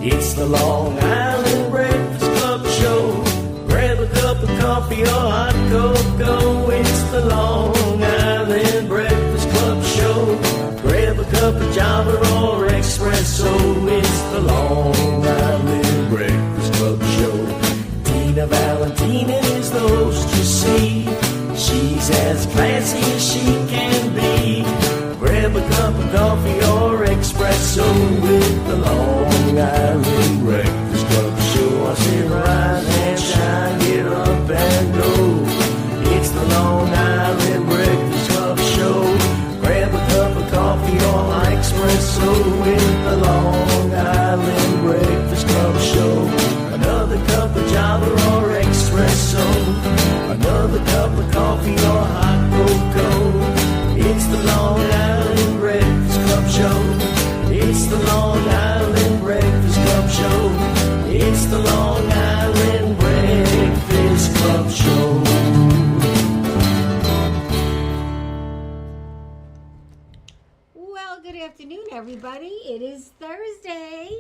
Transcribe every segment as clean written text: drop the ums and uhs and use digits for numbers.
It's the Long Island Breakfast Club Show. Grab a cup of coffee or hot cocoa. It's the Long Island Breakfast Club Show. Grab a cup of Java or espresso. It's the Long Island Breakfast Club Show. Tina Valentina is the host, you see. She's as classy as she can be. Grab a cup of coffee or espresso with the Long Island Breakfast Club Show. I say rise and shine, get up and go. It's the Long Island Breakfast Club Show. Grab a cup of coffee or espresso with the Long Island Breakfast Club Show. Another cup of Java or espresso. Another cup of coffee or hot cocoa. It's the Long Island Breakfast Club Show. It's the Long Island Breakfast Club Show. It's the Long Island Breakfast Club Show. Well, good afternoon, everybody. It is Thursday,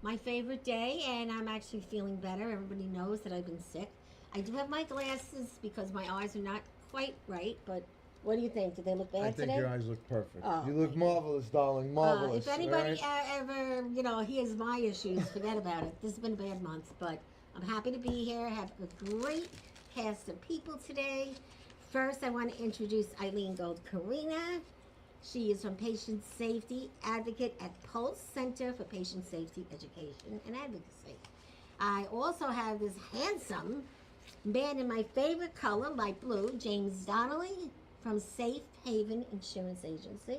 my favorite day, and I'm actually feeling better. Everybody knows that I've been sick. I do have my glasses because my eyes are not quite right, but what do you think? Do they look bad today? I think your eyes look perfect. Oh, you look marvelous, darling. Marvelous. If anybody ever, hears my issues, forget about it. This has been a bad month, but I'm happy to be here. I have a great cast of people today. First, I want to introduce Eileen Gold-Carina. She is from Patient Safety Advocate at Pulse Center for Patient Safety Education and Advocacy. I also have this handsome man in my favorite color, light blue, James Donnelly from Safe Haven Insurance Agency.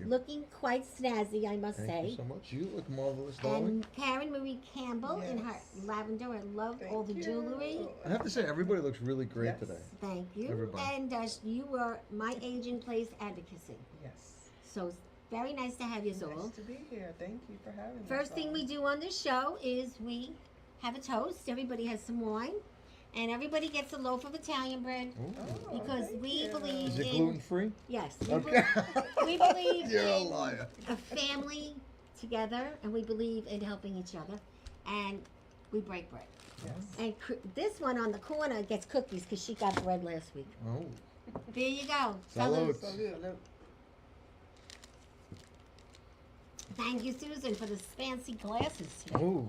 Looking quite snazzy, I must say. Thank you so much. You look marvelous, darling. And Karen Marie Campbell in her lavender. I love all the jewelry. I have to say, everybody looks really great today. Thank you. Everybody. And you were my Aging Place Advocacy. Yes. So it's very nice to have you all. Nice to be here. Thank you for having me. First thing we do on this show is we have a toast. Everybody has some wine. And everybody gets a loaf of Italian bread because we believe Is it in... gluten-free? Yes. Okay. We believe You're a in liar. a family together, and we believe in helping each other, and we break bread. Yes. And this one on the corner gets cookies because she got bread last week. Oh. There you go. Salud. Salud. Thank you, Susan, for the fancy glasses today. Oh.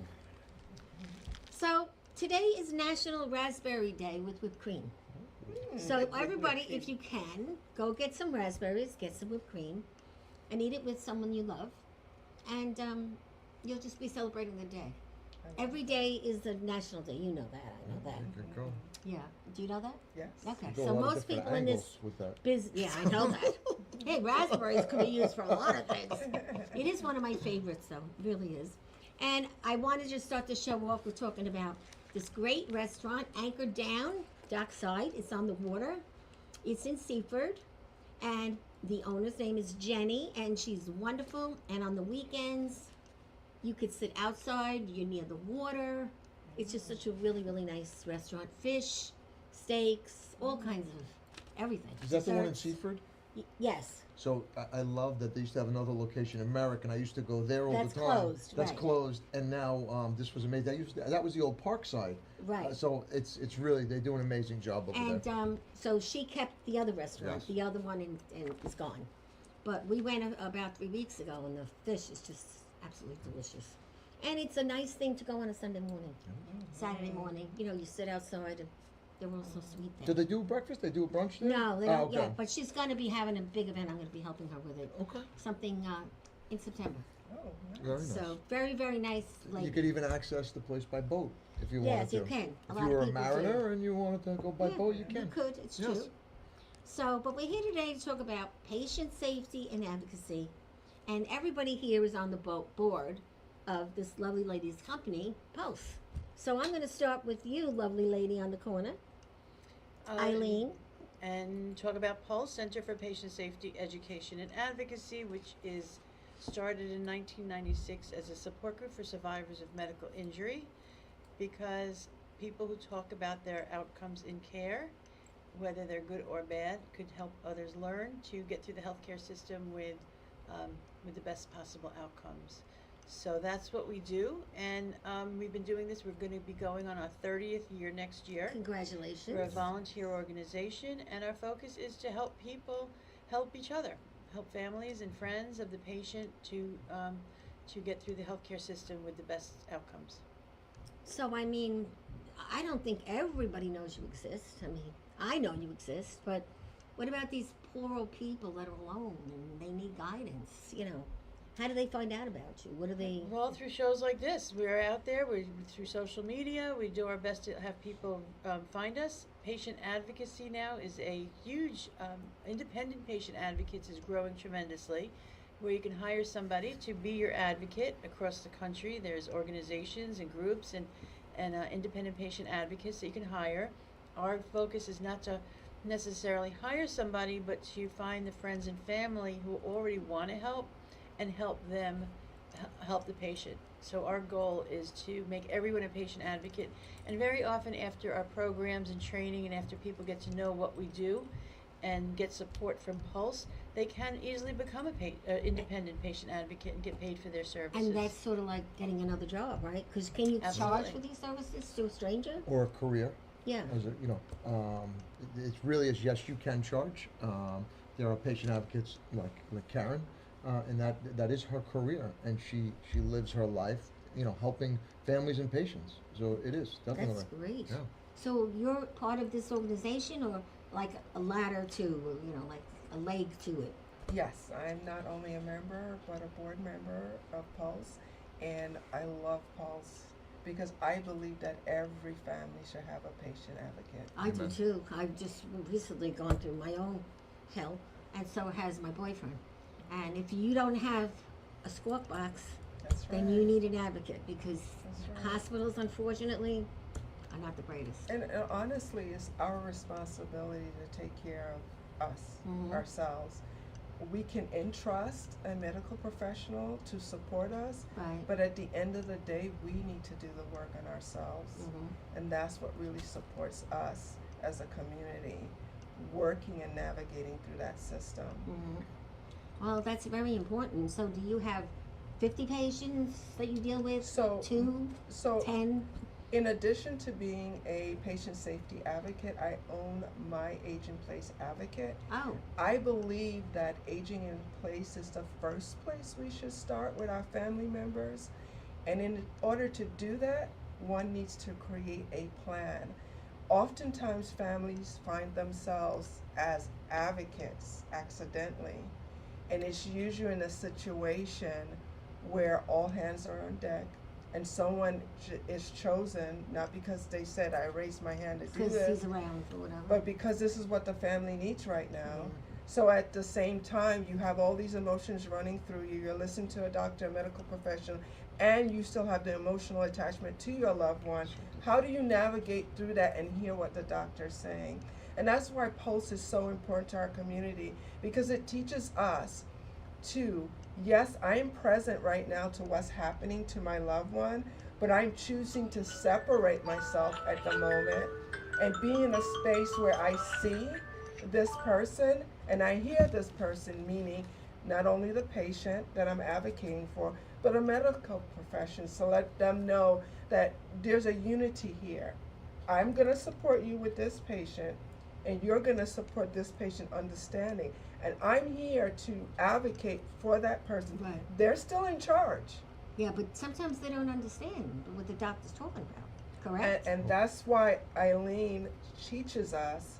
So today is National Raspberry Day with whipped cream. So everybody, if you can, go get some raspberries, get some whipped cream, and eat it with someone you love, and you'll just be celebrating the day. Every day is a national day. You know that. I know that. Good girl. Yeah. Do you know that? Yes. Okay. You go a So lot of most different people in this angles with that. business, yeah, I know that. Hey, raspberries could be used for a lot of things. It is one of my favorites, though. It really is. And I wanted to just start the show off with talking about this great restaurant, anchored down dockside. It's on the water. It's in Seaford, and the owner's name is Jenny, and she's wonderful. And on the weekends, you could sit outside. You're near the water. It's just such a really, really nice restaurant. Fish, steaks, all kinds of everything. Is that the one in Desserts. Seaford? Yes. So I love that they used to have another location in Merrick, and I used to go there all That's the time. closed, That's right. closed, and now this was amazing. That was the old Parkside. Right. So it's really, they do an amazing job over And there. so she kept the other restaurant. Yes. The other one is gone. But we went about 3 weeks ago, and the fish is just absolutely delicious. And it's a nice thing to go on a Sunday morning, Saturday morning. You know, you sit outside, and they're all so sweet there. Do they do breakfast? They do a brunch there? No, they don't okay. yet. But she's going to be having a big event. I'm going to be helping her with it. Okay. Something in September. Oh, nice. Very nice. So very, very nice lady. You could even access the place by boat if you wanted Yes, to. you can. If you were a mariner and you wanted to go by boat, you can. You could. It's Yes. true. So, but we're here today to talk about patient safety and advocacy. And everybody here is on the board of this lovely lady's company, Pulse. So I'm going to start with you, lovely lady on the corner, Eileen. And talk about Pulse Center for Patient Safety Education and Advocacy, which is started in 1996 as a support group for survivors of medical injury, because people who talk about their outcomes in care, whether they're good or bad, could help others learn to get through the healthcare system with the best possible outcomes. So that's what we do, and we've been doing this. We're going to be going on our 30th year next year. Congratulations. We're a volunteer organization, and our focus is to help people help each other, help families and friends of the patient to get through the healthcare system with the best outcomes. So, I mean, I don't think everybody knows you exist. I mean, I know you exist, but what about these poor old people that are alone and they need guidance? You know, how do they find out about you? What do they? Well, through shows like this, we're out there. We're through social media. We do our best to have people find us. Patient advocacy now is a huge. Independent patient advocates is growing tremendously, where you can hire somebody to be your advocate across the country. There's organizations and groups and independent patient advocates that you can hire. Our focus is not to necessarily hire somebody, but to find the friends and family who already want to help and help them help the patient. So our goal is to make everyone a patient advocate, and very often after our programs and training and after people get to know what we do and get support from Pulse, they can easily become a independent patient advocate and get paid for their services. And that's sort of like getting another job, right? Because can you charge Absolutely. for these services to a stranger? Or a career. Yeah. As a, it's really is yes, you can charge. There are patient advocates like Karen, and that is her career, and she lives her life, helping families and patients. So it is definitely. That's great. Yeah. So you're part of this organization, or like a ladder to, like a leg to it? Yes, I'm not only a member, but a board member of Pulse, and I love Pulse because I believe that every family should have a patient advocate. I do Amen. too. I've just recently gone through my own hell, and so has my boyfriend. And if you don't have a squawk box, That's right. then you need an advocate, because That's right. hospitals, unfortunately, are not the greatest. And honestly, it's our responsibility to take care of us, Mhm. ourselves. We can entrust a medical professional to support us, Right. but at the end of the day, we need to do the work on ourselves. Mhm. And that's what really supports us as a community, working and navigating through that system. Mhm. Well, that's very important. So do you have 50 patients that you deal with? So- 2, So 10? in addition to being a patient safety advocate, I own my Age in Place advocate. Oh, I believe that aging in place is the first place we should start with our family members. And in order to do that, one needs to create a plan. Oftentimes families find themselves as advocates accidentally. And it's usually in a situation where all hands are on deck and someone is chosen, not because they said, I raised my hand to do because this, he's around or whatever. but because this is what the family needs right now. Yeah. So at the same time, you have all these emotions running through you. You're listening to a doctor, a medical professional, and you still have the emotional attachment to your loved one. How do you navigate through that and hear what the doctor's saying? And that's why Pulse is so important to our community, because it teaches us to, yes, I am present right now to what's happening to my loved one, but I'm choosing to separate myself at the moment and be in a space where I see this person and I hear this person, meaning not only the patient that I'm advocating for, but a medical profession, so let them know that there's a unity here. I'm going to support you with this patient, and you're going to support this patient understanding. And I'm here to advocate for that person. Right. They're still in charge. Yeah, but sometimes they don't understand what the doctor's talking about, correct? And that's why Eileen teaches us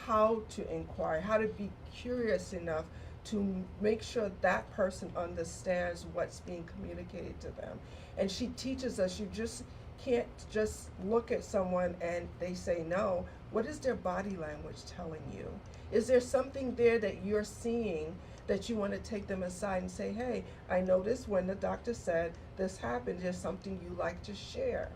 how to inquire, how to be curious enough to make sure that person understands what's being communicated to them. And she teaches us you just can't just look at someone and they say no. What is their body language telling you? Is there something there that you're seeing that you want to take them aside and say, hey, I noticed when the doctor said this happened, there's something you like to share?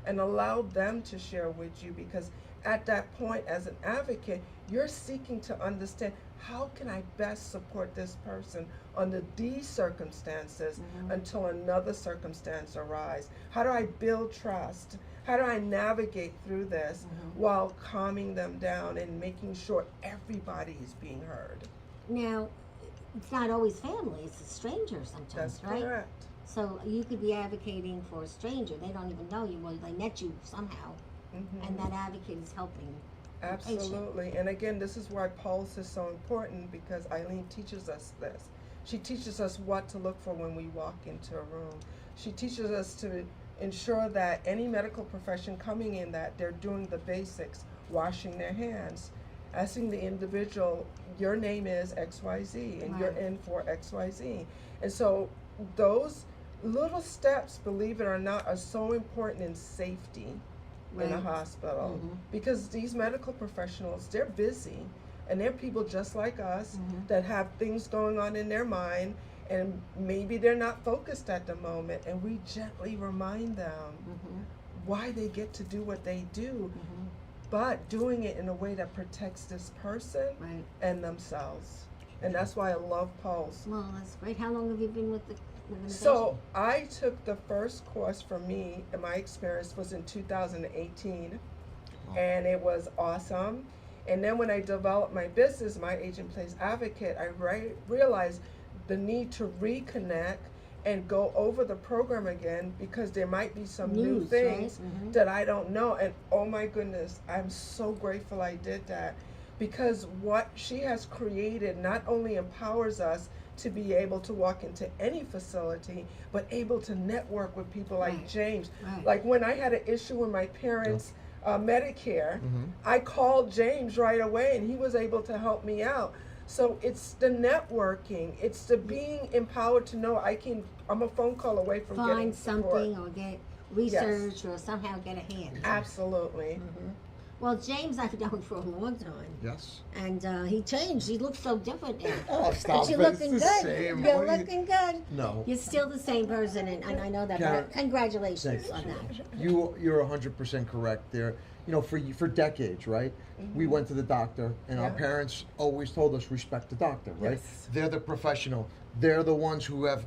And allow them to share with you, because at that point, as an advocate, you're seeking to understand, how can I best support this person under these circumstances until another circumstance arises? How do I build trust? How do I navigate through this while calming them down and making sure everybody is being heard? Now, it's not always family, it's a stranger sometimes, That's right? correct. So you could be advocating for a stranger. They don't even know you. Well, they met you somehow, and that advocate is helping. the patient. Absolutely. And again, this is why pulse is so important, because Eileen teaches us this. She teaches us what to look for when we walk into a room. She teaches us to ensure that any medical profession coming in, that they're doing the basics, washing their hands, asking the individual, your name is XYZ and you're Right. in for XYZ. And so those little steps, believe it or not, are so important in safety in a Right. hospital, Mhm. because these medical professionals, they're busy, and they're people just like us Mhm. that have things going on in their mind, and maybe they're not focused at the moment, and we gently remind them Mhm. why they get to do what they do, Mhm. but doing it in a way that protects this person Right. and themselves. And that's why I love Pulse. Well, that's great. How long have you been with the organization? So I took the first course for me, and my experience was in 2018, and it was awesome. And then when I developed my business, my Age in Place Advocate, I realized the need to reconnect and go over the program again, because there might be some new News, things right? Mhm. that I don't know. And oh my goodness, I'm so grateful I did that, because what she has created not only empowers us to be able to walk into any facility, but able to network with people like Right. James. Right. Like when I had an issue with my parents' Medicare, Mhm. I called James right away and he was able to help me out. So it's the networking, it's the being empowered to know I'm a phone call away from getting Find support. something or get research or somehow get a hand. Absolutely. Well, James, I've known for a long time, Yes. and he changed. He looks so different now. Oh, stop But you're it. It's looking the good. same. You're What are you- looking good. No. You're still the same person, and I know that. Karen, But congratulations Thank on that. You're 100% correct there. You know, for decades, right? We went to the doctor, and our Yeah. parents always told us respect the doctor, right? Yes. They're the professional. They're the ones who have,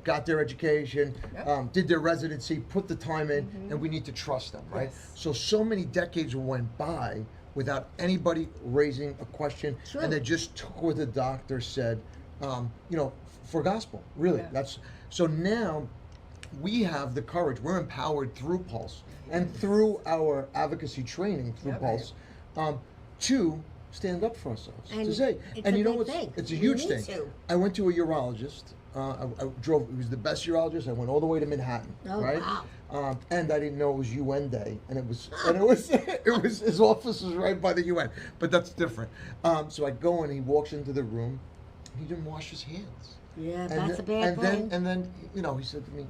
got their education, Yep. did their residency, put the time in, and we need to trust them, right? So many decades went by without anybody raising a question, True. and they just took what the doctor said, for gospel. Really, Yeah. that's so now. We have the courage. We're empowered through Pulse and through our advocacy training through Yep. Pulse to stand up for ourselves. To And say, it's and a you know big what's thing. it's a We huge need thing. to. I went to a urologist. I drove. He was the best urologist. I went all the way to Manhattan. Oh, right? wow. And I didn't know it was UN Day, and it was it was his office was right by the UN, but that's different. So I go and he walks into the room. He didn't wash his hands. Yeah, And that's a then- bad and thing. Then, and then, he said to me,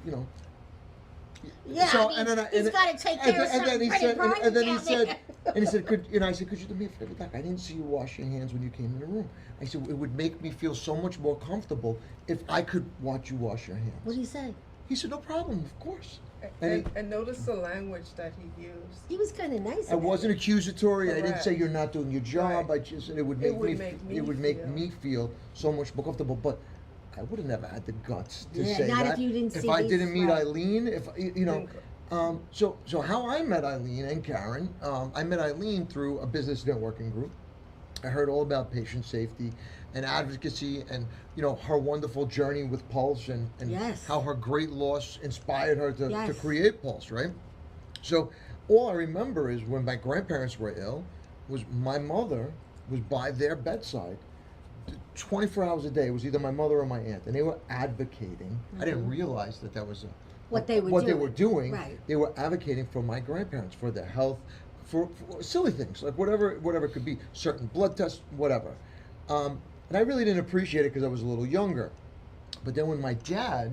Yeah, so, I mean, and then he's got to take care of something pretty important and then he down said, there. and he said, I said, could you do me a favor, Doc? I didn't see you wash your hands when you came in the room. I said, it would make me feel so much more comfortable if I could watch you wash your hands. What do you say? He said, no problem, of course. And And notice the language that he used. He was kind of nice. I about wasn't it. accusatory. I didn't Correct. say you're not doing your job. Right. I just said it would make It would make me feel. me feel so much more comfortable. But I would have never had the guts to Yeah, say not if that. you didn't see I these- didn't meet right. Eileen, so how I met Eileen and Karen, I met Eileen through a business networking group. I heard all about patient safety and advocacy, and her wonderful journey with Pulse, and Yes. how her great loss inspired her to Yes. create Pulse, right? So all I remember is when my grandparents were ill, was my mother was by their bedside 24 hours a day. It was either my mother or my aunt, and they were advocating. I didn't realize that was What they were what they doing. were doing. Right. They were advocating for my grandparents, for their health, for silly things like whatever it could be, certain blood tests, whatever. And I really didn't appreciate it because I was a little younger. But then when my dad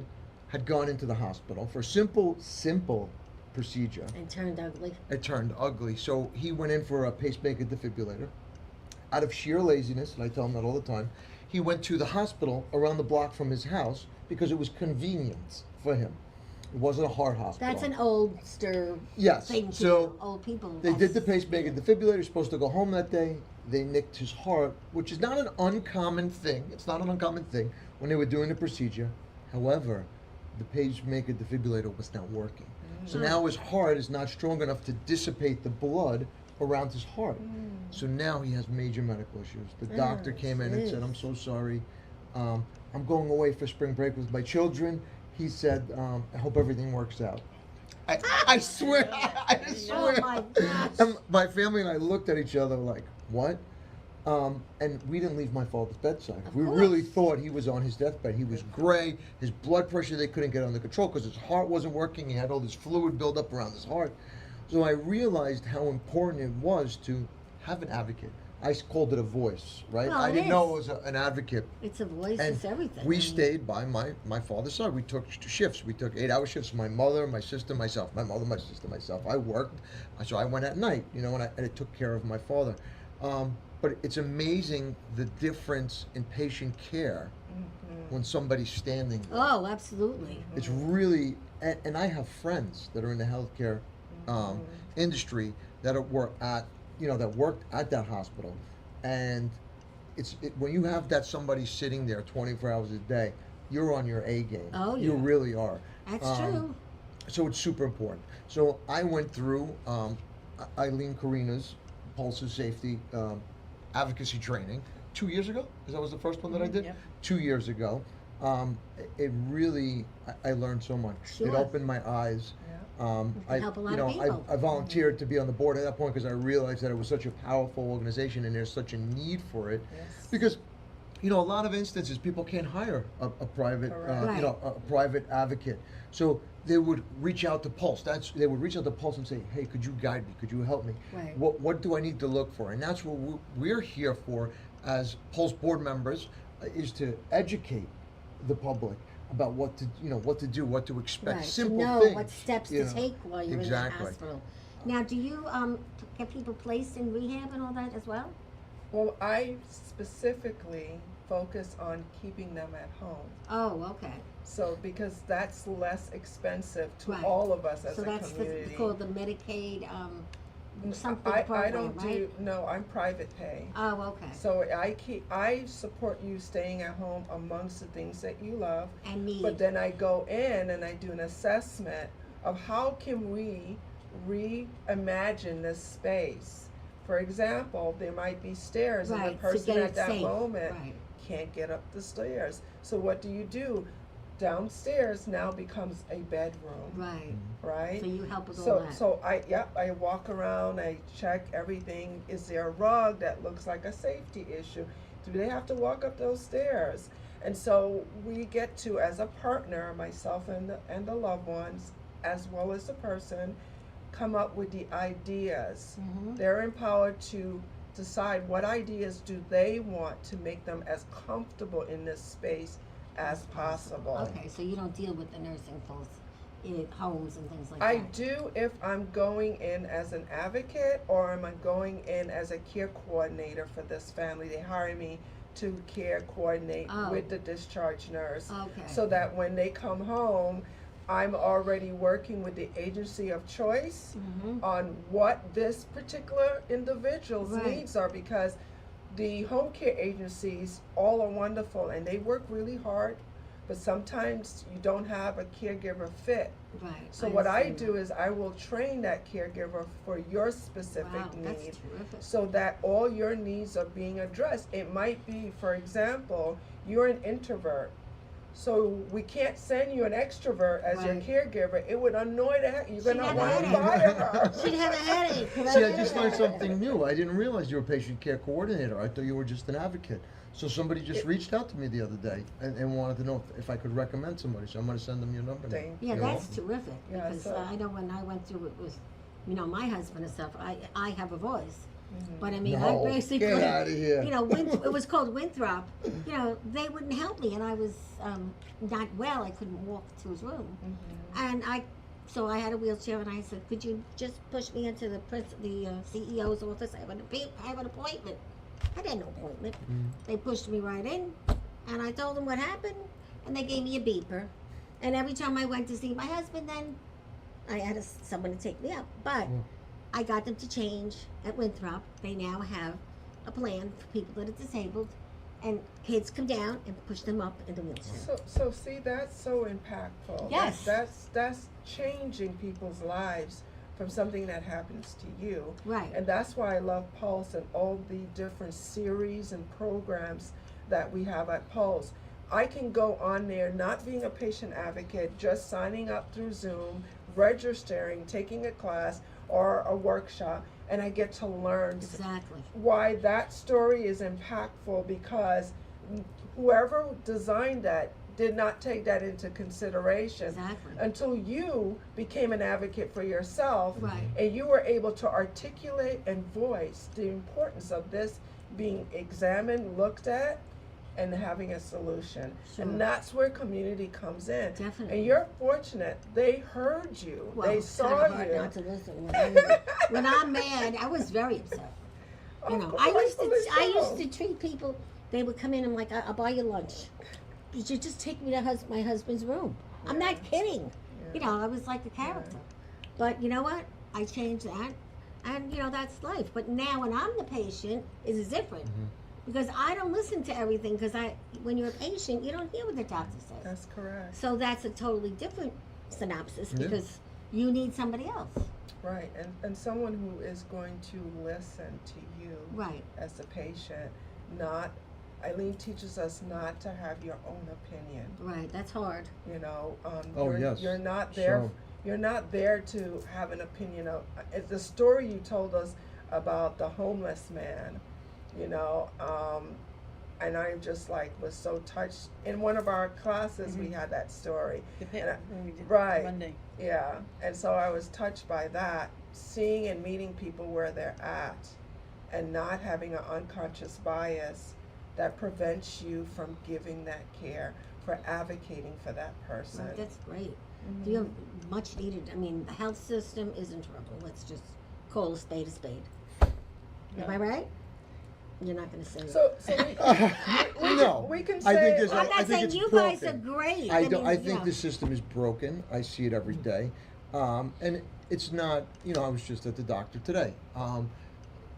had gone into the hospital for a simple procedure, And turned ugly. it turned ugly. So he went in for a pacemaker defibrillator. Out of sheer laziness, and I tell him that all the time, he went to the hospital around the block from his house because it was convenient for him. It wasn't a heart hospital. That's an oldster Yes, thing to so do. Old people. They did the that's- pacemaker defibrillator. He's supposed to go home that day. They nicked his heart, which is not an uncommon thing. It's not an uncommon thing when they were doing the procedure. However, the pacemaker defibrillator was not working. So now his heart is not strong enough to dissipate the blood around his heart. So now he has major medical issues. The doctor came in and said, jeez. I'm so sorry. I'm going away for spring break with my children. he said, I hope everything works out. I swear, I swear. Oh my gosh. And my family and I looked at each other like, what? And we didn't leave my father's bedside. Of We course. really thought he was on his deathbed. He was gray. His blood pressure, they couldn't get under control because his heart wasn't working. He had all this fluid build up around his heart. So I realized how important it was to have an advocate. I called it a voice, right? Well, I it didn't is. know it was an advocate. It's a voice, And it's everything. we I mean, stayed by my father's side. We took shifts. We took 8-hour shifts. My mother, my sister, myself. My mother, my sister, myself. I worked, so I went at night, you know, and I took care of my father. But it's amazing the difference in patient care when somebody's standing there. Oh, absolutely. It's really, and I have friends that are in the healthcare industry that worked at that hospital, and when you have that somebody sitting there 24 hours a day, you're on your A game. Oh, You yeah. really are. That's true. So it's super important. So I went through Eileen Karina's Pulse's safety advocacy training 2 years ago. That was the first one that I did. Yep. 2 years ago. It really, I learned so much. It Sure. opened my eyes. can help a lot of people. I volunteered to be on the board at that point because I realized that it was such a powerful organization and there's such a need for it. Yes. Because, a lot of instances people can't hire a private, Correct. Right. a private advocate. So they would reach out to Pulse. They would reach out to Pulse and say, "Hey, could you guide me? Could you help me? Right. What do I need to look for?" And that's what we're here for as Pulse board members, is to educate the public about what to do, what to expect. Right, Simple to know things. what steps you to know. take while you're Exactly. in the hospital. Now, do you get people placed in rehab and all that as well? Well, I specifically focus on keeping them at home. Oh, okay. So, because that's less expensive to Right. all of us as So a that's community. called the Medicaid something I program, don't right? do, no, I'm private pay. Oh, okay. So I support you staying at home amongst the things that you love. And need. But then I go in and I do an assessment of how can we reimagine this space. For example, there might be stairs and Right, the to person get at it that safe, moment right. can't get up the stairs. So what do? Downstairs now becomes a bedroom, Right. right? So you help with all So, that. so I walk around, I check everything. Is there a rug that looks like a safety issue? Do they have to walk up those stairs? And so we get to, as a partner, myself and the loved ones, as well as the person, come up with the ideas. Mhm. They're empowered to decide what ideas do they want to make them as comfortable in this space as possible. Okay, so you don't deal with the nursing homes in homes and things like I that. do if I'm going in as an advocate or am I going in as a care coordinator for this family. They hire me to care coordinate Oh. with the discharge nurse. Okay. So that when they come home, I'm already working with the agency of choice Mhm. on what this particular individual's Right. needs are, because the home care agencies all are wonderful and they work really hard, but sometimes you don't have a caregiver fit. Right. So what I understand do that. is I will train that caregiver for your specific Wow, need, that's terrific. so that all your needs are being addressed. It might be, for example, you're an introvert, so we can't send you an extrovert as your Right. caregiver. It would annoy the heck. You're She'd gonna have a want to headache. fire her. She'd have a headache. See, I just learned something new. I didn't realize you were a patient care coordinator. I thought you were just an advocate. So somebody just reached out to me the other day and wanted to know if I could recommend somebody. So I'm going to send them your number now. Thank Yeah, You that's know? terrific. Yeah, Because so- I know when I went through it with, my husband and stuff, I have a voice. Mm-hmm. But I mean, No, I basically, get outta here. it was called Winthrop. They wouldn't help me, and I was not well. I couldn't walk to his room, Mm-hmm. and so I had a wheelchair, and I said, "Could you just push me into the CEO's office? I have an appointment." I had no appointment. They pushed me right in, and I told them what happened, and they gave me a beeper. And every time I went to see my husband, then I had someone to take me up. But I got them to change at Winthrop. They now have a plan for people that are disabled, and kids come down and push them up in the wheelchair. So see, that's so impactful. Yes. That's changing people's lives from something that happens to you. Right. And that's why I love Pulse and all the different series and programs that we have at Pulse. I can go on there not being a patient advocate, just signing up through Zoom, registering, taking a class or a workshop, and I get to learn Exactly. why that story is impactful, because whoever designed that did not take that into consideration Exactly. until you became an advocate for yourself, Right. and you were able to articulate and voice the importance of this being examined, looked at, and having a solution. Sure. And that's where community comes in. Definitely. And you're fortunate. They heard you. Well, they it's saw kinda hard you. not to listen. When I'm mad, I was very upset. You know, I used to treat people. They would come in and like, I'll buy you lunch. You should just take me to my husband's room. I'm not kidding. You know, I was like a character. But you know what? I changed that, and you know that's life. But now when I'm the patient, it's different. Because I don't listen to everything, because when you're a patient, you don't hear what the doctor says. That's correct. So that's a totally different synopsis, Yeah. because you need somebody else. Right. And someone who is going to listen to you Right. as a patient, not, Eileen teaches us not to have your own opinion. Right. That's hard. You know, Oh, you're, yes. you're not there. So- You're not there to have an opinion of. It's the story you told us about the homeless man. You know, and I just like was so touched. In one of our classes, we had that story. And I- When we did right. Monday. Yeah, and so I was touched by that, seeing and meeting people where they're at, and not having an unconscious bias that prevents you from giving that care, for advocating for that person. Right, that's great. You have much needed. I mean, the health system is in trouble. Let's just call a spade a spade. Am I right? You're not going to say it. So No, we can I say. think there's I'm I not think saying it's you broken. guys are great. I mean, think you the system is broken. I see it every day, and it's not. You know, I was just at the doctor today.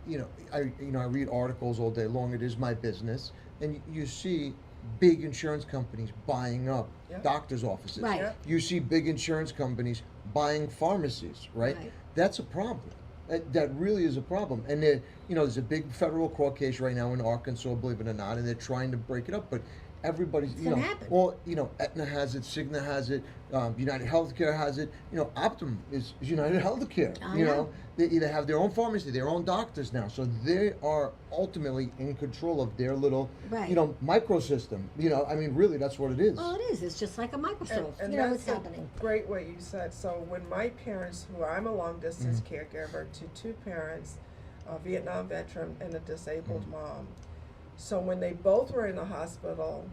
You know, I read articles all day long. It is my business, and you see big insurance companies buying up Yeah. doctors' offices. Right. Yeah. You see big insurance companies buying pharmacies. Right. Right. That's a problem. That really is a problem. And there, you know, there's a big federal court case right now in Arkansas, believe it or not, and they're trying to break it up. But everybody's, It's you know, gonna happen. well, you know, Aetna has it, Cigna has it, United Healthcare has it. You know, Optum is United Healthcare. I You know. know, they either have their own pharmacy, their own doctors now, so they are ultimately in control of their little, Right. you know, microsystem. You know, I mean, really, that's what it is. Well, it is. It's just like a Microsoft. And you know that's what's happening. great what you said. So when my parents, who I'm a long distance caregiver to two parents, a Vietnam veteran and a disabled mom. So when they both were in the hospital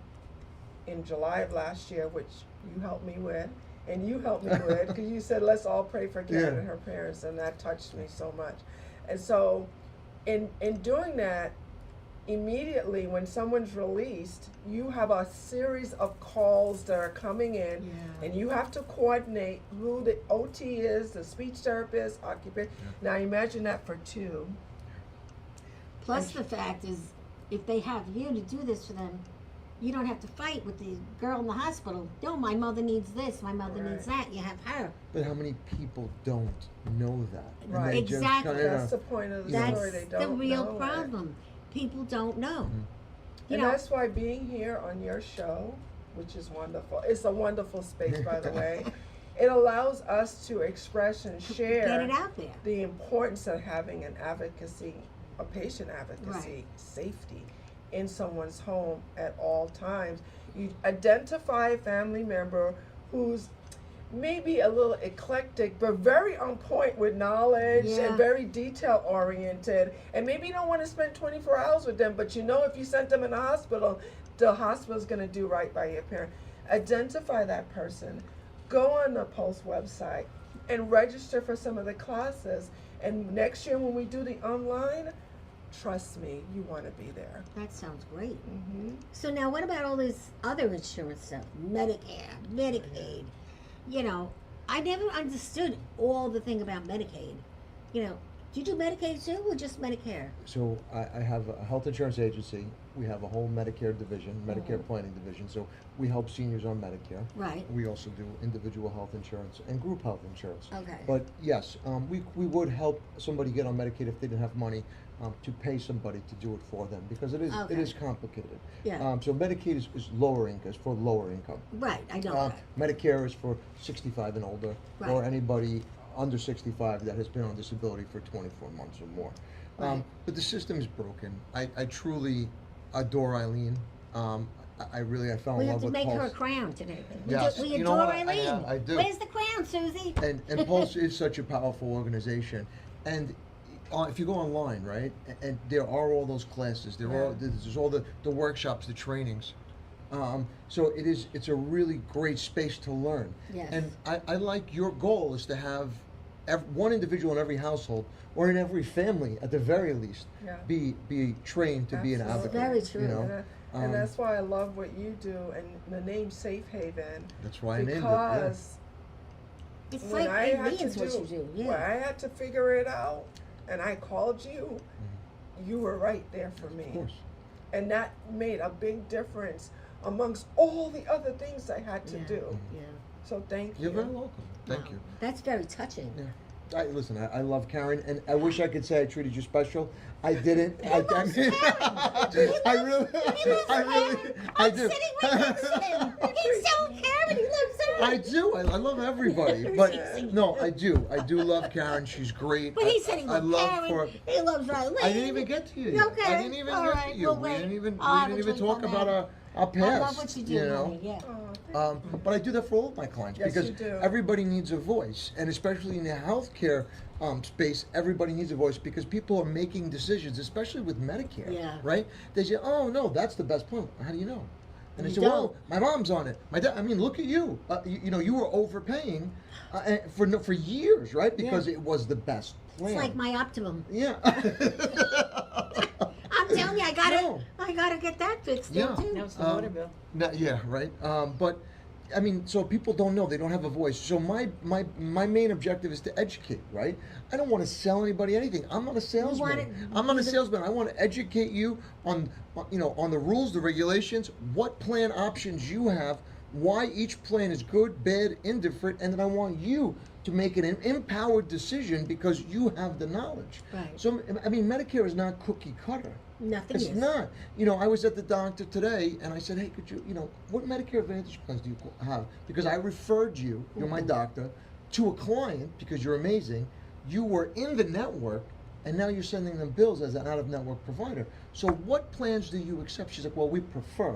in July of last year, which you helped me with, and you helped me with, because you said let's all pray for Karen Yeah. and her parents, and that touched me so much. And so in doing that, immediately when someone's released, you have a series of calls that are coming in, Yeah. and you have to coordinate who the OT is, the speech therapist, occupation. Now imagine that for two. Plus, the fact is, if they have you to do this for them, you don't have to fight with the girl in the hospital. No, my mother needs this. My mother needs that. You have her. But how many people don't know that? And Right. they just Exactly. kinda- That's the point of the That's story. They the don't real know it. problem. People don't know. You And know, that's why being here on your show, which is wonderful, it's a wonderful space, by the way. It allows us to express and share get it out there. the importance of having an advocacy, a patient advocacy, safety in someone's home at all times. You identify a family member who's maybe a little eclectic, but very on point with knowledge Yeah. and very detail oriented. And maybe you don't want to spend 24 hours with them, but you know if you sent them in the hospital's going to do right by your parent. Identify that person. Go on the Pulse website and register for some of the classes. And next year when we do the online, trust me, you want to be there. That sounds great. Mm-hmm. So now, what about all this other insurance stuff? Medicare, Medicaid. You know, I never understood all the thing about Medicaid. You know, Do you do Medicaid too, or just Medicare? So I have a health insurance agency. We have a whole Medicare division, Medicare planning division. So we help seniors on Medicare. Right. We also do individual health insurance and group health insurance. Okay. But yes, we would help somebody get on Medicaid if they didn't have money to pay somebody to do it for them, because it Okay. is complicated. Yeah. So Medicaid is lower income, is for lower income. Right, I know that. Medicare is for 65 and older, or Right. anybody under 65 that has been on disability for 24 months or more. Right. But the system is broken. I truly adore Eileen. I fell We in have love to with make Pulse. her a crown today. Yes. We You know adore what? Eileen. I do. Where's the crown, Susie? And Pulse is such a powerful organization. And if you go online, right, and there are all those classes, there's all the workshops, the trainings. So it's a really great space to learn. Yes. And I like your goal is to have one individual in every household, or in every family at the very least, Yeah. be trained to be an Absolutely. advocate. Very true. You know? And that's why I love what you do, and the name Safe Haven. That's why I named it. Because It's when like I it had means to what do, you do. when Yeah. I had to figure it out, and I called you, you were right there for me. Of course. And that made a big difference amongst all the other things I had to Yeah. do. Yeah. So thank you. You're very welcome. Thank Wow. you. That's very touching. Yeah. Listen, I love Karen, and I wish I could say I treated you special. I didn't. I do. I'm sitting right next to him. He's so caring. He loves her. I do. I love everybody, but no, I do. I do love Karen. She's great. But he said he I loves love Karen. He loves Eileen. I didn't even get to you yet. Okay. I didn't even All get right. to you. We'll We wait. didn't even I'll have a talk drink on about that. our past. I love what you do, know? honey. Yeah. Oh, But I do that for all of my clients, Yes, because you do. everybody needs a voice, and especially in the healthcare space, everybody needs a voice, because people are making decisions, especially with Medicare. Yeah. Right? They say, "Oh no, that's the best plan." How do you know? And they You say, "Well, don't. my mom's on it. My dad. I mean, look at you. You were overpaying for years, right? Because it was the best plan." It's like my Optimum. Yeah. I'm telling you, I gotta get that fixed Yeah. now too. Now it's the water bill. Yeah, right. But I mean, so people don't know; they don't have a voice. So my main objective is to educate, right? I don't want to sell anybody anything. I'm not a salesman. I'm not a salesman. I want to educate you on the rules, the regulations, what plan options you have, why each plan is good, bad, indifferent, and then I want you to make an empowered decision because you have the knowledge. Right. So I mean, Medicare is not cookie cutter. Nothing It's is. not. I was at the doctor today, and I said, "Hey, could you, what Medicare Advantage plans do you have?" Because I referred you, you're my doctor, to a client because you're amazing. You were in the network, and now you're sending them bills as an out-of-network provider. So what plans do you accept? She's like, "Well, we prefer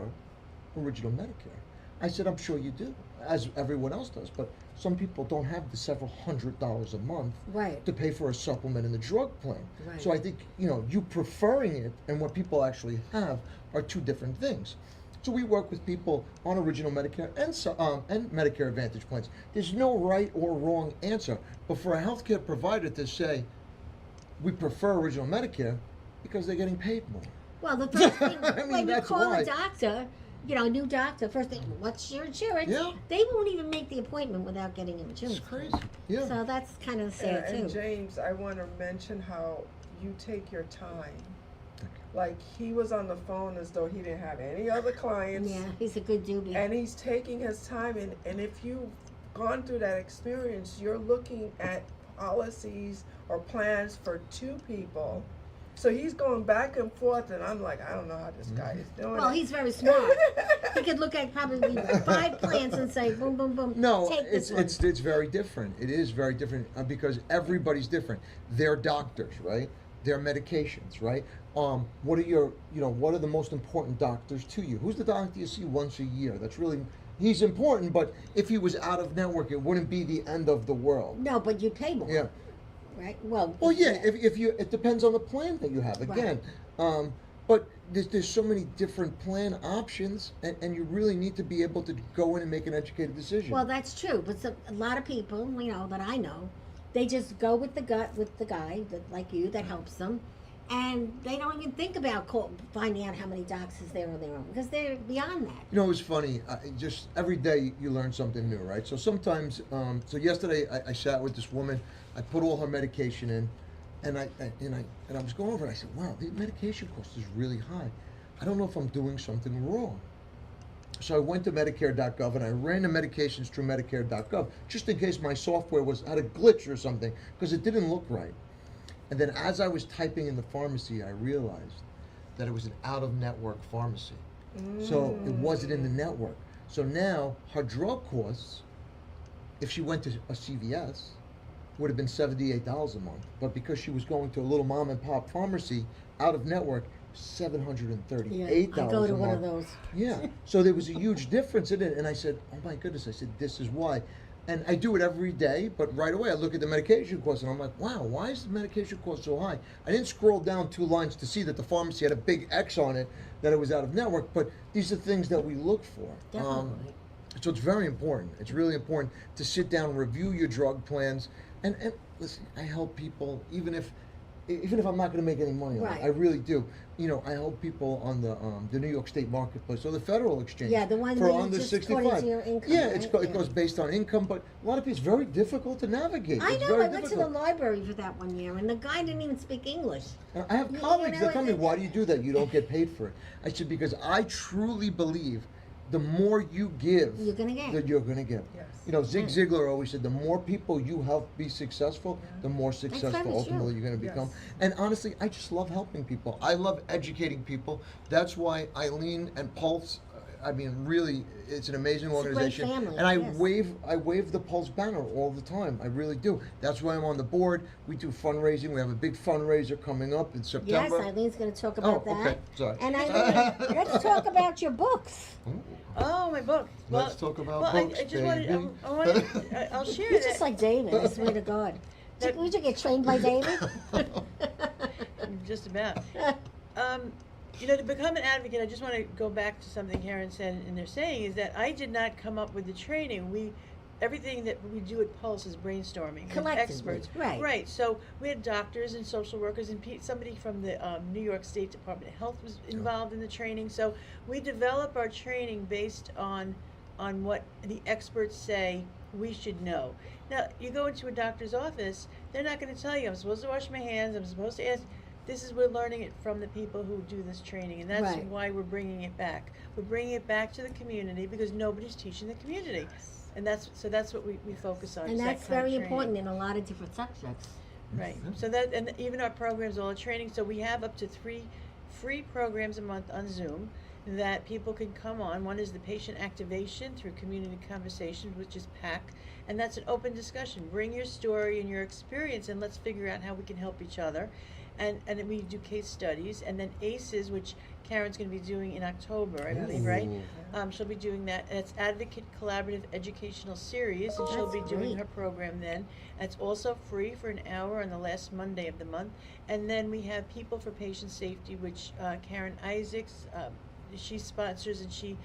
original Medicare." I said, "I'm sure you do, as everyone else does, but some people don't have the several $100s a month Right. to pay for a supplement in the drug plan." Right. So I think, you preferring it and what people actually have are two different things. So we work with people on original Medicare and Medicare Advantage plans. There's no right or wrong answer, but for a healthcare provider to say, "We prefer original Medicare," because they're getting paid more. Well, the first thing I mean, when you that's call why. a doctor, a new doctor, first thing, what's your insurance? Yeah. They won't even make the appointment without getting an insurance. It's crazy. Yeah. So that's kind of sad And too. James, I want to mention how you take your time. Thank Like he was on the phone as though he didn't have any other clients. Yeah, he's a good doobie. And he's taking his time, and if you've gone through that experience, you're looking at policies or plans for two people. So he's going back and forth, and I'm like, I don't know how this guy is doing Well, it. he's very smart. He could look at probably 5 plans and say, boom, boom, boom. No, take this one. it's very different. It is very different because everybody's different. They're doctors, right? They're medications, right? What are the most important doctors to you? Who's the doctor you see once a year? He's important, but if he was out of network, it wouldn't be the end of the world. No, but you pay more. Yeah. Right? Well, Well, yeah. It depends on the plan that you have. Again, but there's so many different plan options, and you really need to be able to go in and make an educated decision. Well, that's true. But a lot of people, that I know, they just go with the gut with the guy like you that helps them, and they don't even think about finding out how many docs is there on their own because they're beyond that. It was funny. Just every day you learn something new, right? So sometimes, so yesterday I sat with this woman. I put all her medication in, and I was going over and I said, wow, the medication cost is really high. I don't know if I'm doing something wrong. So I went to Medicare.gov and I ran the medications through Medicare.gov just in case my software had a glitch or something, because it didn't look right. And then as I was typing in the pharmacy, I realized that it was an out-of-network pharmacy. So it wasn't in the network. So now her drug costs, if she went to a CVS, would have been $78 a month. But because she was going to a little mom and pop pharmacy out of network, $738 Yeah, a I go to month. one of those. Yeah. So there was a huge difference in it. And I said, oh my goodness, I said, this is why. And I do it every day, but right away I look at the medication cost and I'm like, wow, why is the medication cost so high? I didn't scroll down 2 lines to see that the pharmacy had a big X on it, that it was out of network, but these are things that we look for. Definitely. So it's very important. It's really important to sit down, review your drug plans, and listen, I help people even if I'm not going to make any money on Right. it. I really do. You know, I help people on the New York State marketplace or the federal exchange. Yeah, the one for where you under just 65. put into your income, Yeah, right? it goes based on income, but a lot of people, it's very difficult to navigate. I It's know. very I went to the difficult. library for that one year, and the guy didn't even speak English. And I have You colleagues know, that tell me, and- why do you do that? You don't get paid for it. I said, because I truly believe the more you give, You're gonna get. that you're going to get. Yes. You know, Zig Ziglar always said, the more people you help be successful, the more successful very ultimately true. you're going to become. Yes. And honestly, I just love helping people. I love educating people. That's why Eileen and Pulse, I mean, really, it's an amazing It's a great organization. family, And I yes. wave the Pulse banner all the time. I really do. That's why I'm on the board. We do fundraising. We have a big fundraiser coming up in Yes, September. Eileen going to talk about Oh, that. okay. Sorry. And Eileen, let's talk about your books. Oh, my book. Let's talk about well, books, I just wanted, baby. I'll share You're that. just like David, I swear to God. We should get trained by David. Just about. You know, to become an advocate, I just want to go back to something Karen said, and they're saying is that I did not come up with the training. Everything that we do at Pulse is brainstorming with Collectively, experts. right. Right. So we had doctors and social workers, and somebody from the New York State Department of Health was involved in the training. So we develop our training based on what the experts say we should know. Now, you go into a doctor's office, they're not going to tell you, I'm supposed to wash my hands, I'm supposed to ask. We're learning it from the people who do this training, and that's Right. why we're bringing it back. We're bringing it back to the community because nobody's teaching the community. And that's what we focus on. And is that that's kind of very training. important in a lot of different subjects. Right. So that, and even our programs, all the training. So we have up to 3 free programs a month on Zoom that people can come on. One is the patient activation through community conversations, which is PAC, and that's an open discussion. Bring your story and your experience, and let's figure out how we can help each other. And then we do case studies, and then ACEs, which Karen's going to be doing in October, I believe, right? Ooh. She'll be doing that, and it's Advocate Collaborative Educational Series, and she'll be That's doing great. her program then. And it's also free for an hour on the last Monday of the month. And then we have People for Patient Safety, which Karen Isaacs, she sponsors, and she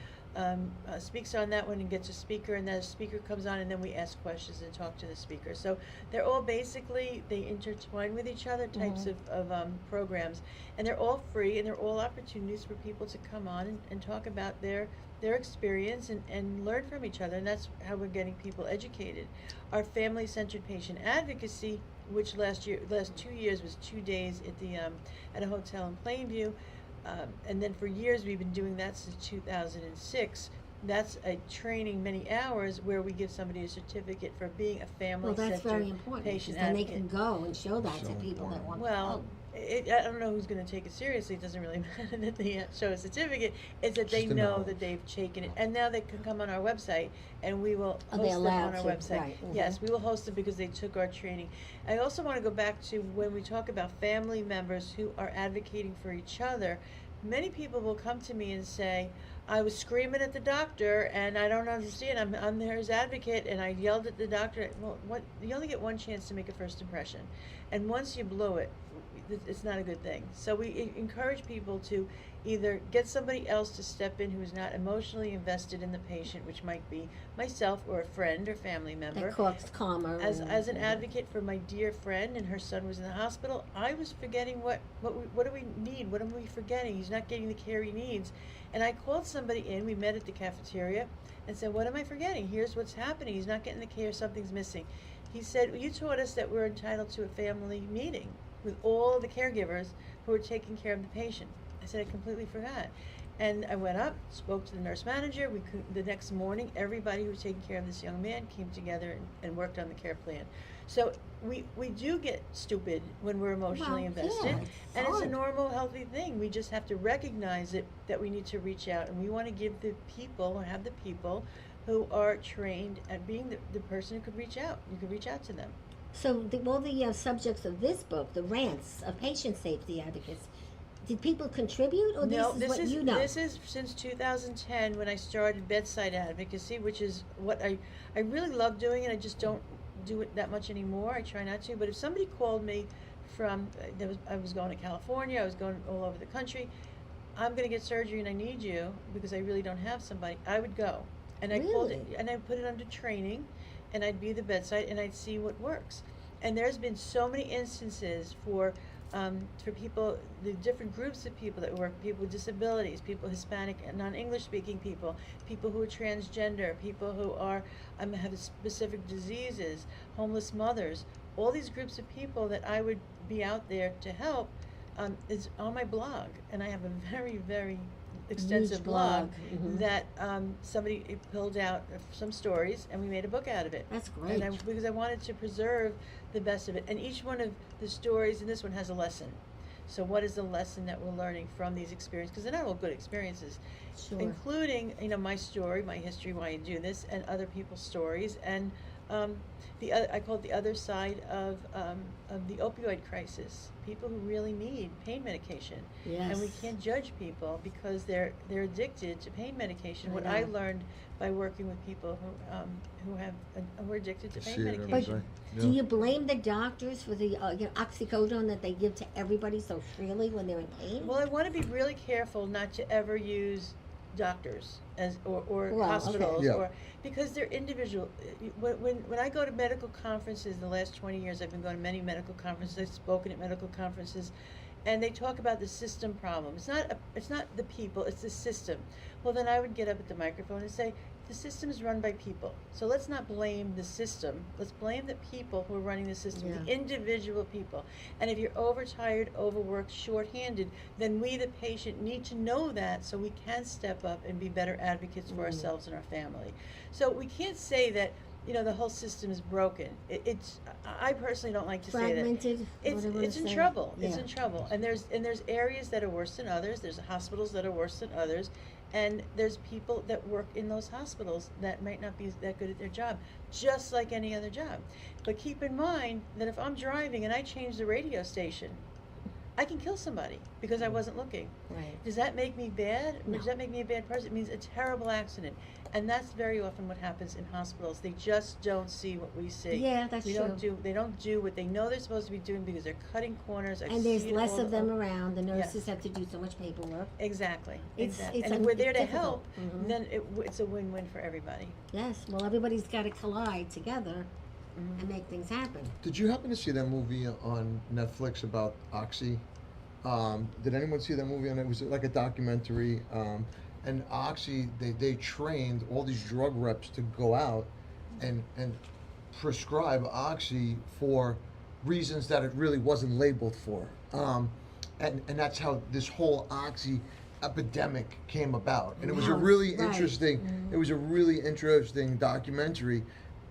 speaks on that one and gets a speaker, and then a speaker comes on, and then we ask questions and talk to the speaker. So they're all basically, they intertwine with each other types of programs, and they're all free, and they're all opportunities for people to come on and talk about their experience and learn from each other, and that's how we're getting people educated. Our family-centered patient advocacy, which last 2 years was 2 days at the at a hotel in Plainview. And then for years we've been doing that since 2006. That's a training, many hours, where we give somebody a certificate for being a Well, family-centered that's very important, because patient then they advocate. can go and show that So to people that important. want to Well, help. I don't know who's going to take it seriously. It doesn't really matter that they show a certificate. It's that they Just the know knowledge. that they've taken it. And now they can come on our website, and we will Are host they them allowed on our to? website. Right, Yes, we will host them because they took our training. I also want to go back to when we talk about family members who are advocating for each other. Many people will come to me and say, I was screaming at the doctor and I don't understand. I'm there as advocate and I yelled at the doctor. Well, you only get one chance to make a first impression. And once you blow it, it's not a good thing. So we encourage people to either get somebody else to step in who is not emotionally invested in the patient, which might be myself or a friend or family member. That cooks calmer. As an and- advocate for my dear friend, and her son was in the hospital, I was forgetting what do we need? What am we forgetting? He's not getting the care he needs. And I called somebody in, we met at the cafeteria, and said, what am I forgetting? Here's what's happening. He's not getting the care, something's missing. He said, well, you taught us that we're entitled to a family meeting. with all the caregivers who were taking care of the patient. I said, I completely forgot. And I went up, spoke to the nurse manager. The next morning, everybody who was taking care of this young man came together and worked on the care plan. So we do get stupid when we're emotionally Well, invested, yeah, it's and it's a hard. normal, healthy thing. We just have to recognize it, that we need to reach out, and we want to give the people, or have the people who are trained at being the person who could reach out. You could reach out to them. So all the subjects of this book, the rants of patient safety advocates, did people contribute, or No, this is what you know? This is since 2010 when I started bedside advocacy, which is what I really love doing, and I just don't do it that much anymore. I try not to. But if somebody called me from, I was going to California, I was going all over the country, I'm going to get surgery and I need you because I really don't have somebody, I would go. And I called it, Really? and I put it under training, and I'd be the bedside, and I'd see what works. And there's been so many instances for people, the different groups of people that work, people with disabilities, people Hispanic and non-English speaking people who are transgender, people who are have specific diseases, homeless mothers, all these groups of people that I would be out there to help is on my blog, and I have a very, very extensive Huge blog blog. that somebody pulled out some stories, and we made a book out of it. That's great. And because I wanted to preserve the best of it, and each one of the stories, and this one has a lesson. So what is the lesson that we're learning from these experiences? Because they're not all good experiences, Sure. including my story, my history, why I do this, and other people's stories, and I call it the other side of the opioid crisis. People who really need pain medication, and we Yes. can't judge people because they're addicted to pain medication. I What know. I learned by working with people who are addicted to You pain see it every medication. day. Do Yeah. you blame the doctors for the oxycodone that they give to everybody so freely when they're in pain? Well, I want to be really careful not to ever use doctors or Well, hospitals okay. Yeah. or because they're individual. When I go to medical conferences, the last 20 years I've been going to many medical conferences. I've spoken at medical conferences, and they talk about the system problem. It's not the people, it's the system. Well, then I would get up at the microphone and say, the system is run by people. So let's not blame the system. Let's blame the people who are running the system, the Yeah. individual people. And if you're overtired, overworked, shorthanded, then we, the patient, need to know that so we can step up and be better advocates for ourselves and our family. So we can't say that, the whole system is broken. I personally don't like to say that. Fragmented? It's in trouble. It's in trouble. And there's areas that are worse than others. There's hospitals that are worse than others. And there's people that work in those hospitals that might not be that good at their job, just like any other job. But keep in mind that if I'm driving and I change the radio station, I can kill somebody because I wasn't looking. Right. Does that make me bad? No. Does that make me a bad person? It means a terrible accident. And that's very often what happens in hospitals. They just don't see what we see. Yeah, that's They true. don't do what they know they're supposed to be doing because they're cutting corners. I And there's see it less all of them over. around. The nurses have to do so much paperwork. Exactly. It's And if we're there to difficult. help, Mhm. then it's a win-win for everybody. Yes. Well, everybody's got to collide together and make things happen. Did you happen to see that movie on Netflix about Oxy? Did anyone see that movie? And it was like a documentary. And Oxy, they trained all these drug reps to go out and prescribe Oxy for reasons that it really wasn't labeled for. And that's how this whole Oxy epidemic came about. And it was a Wow, really right. interesting. It was a really interesting documentary.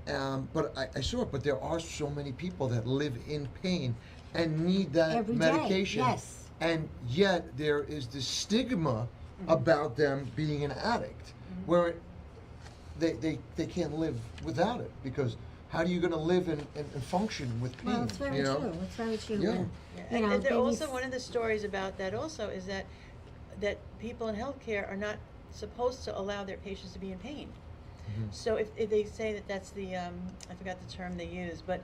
But I saw it. But there are so many people that live in pain and need that Every day, medication. yes. And yet there is this stigma about them being an addict, where they can't live without it, because how are you going to live and function with pain? Well, it's very you know? true. It's very true. Yeah. And, And there babies- also, one of the stories about that also is that people in healthcare are not supposed to allow their patients to be in pain. So if they say that that's the I forgot the term they use, but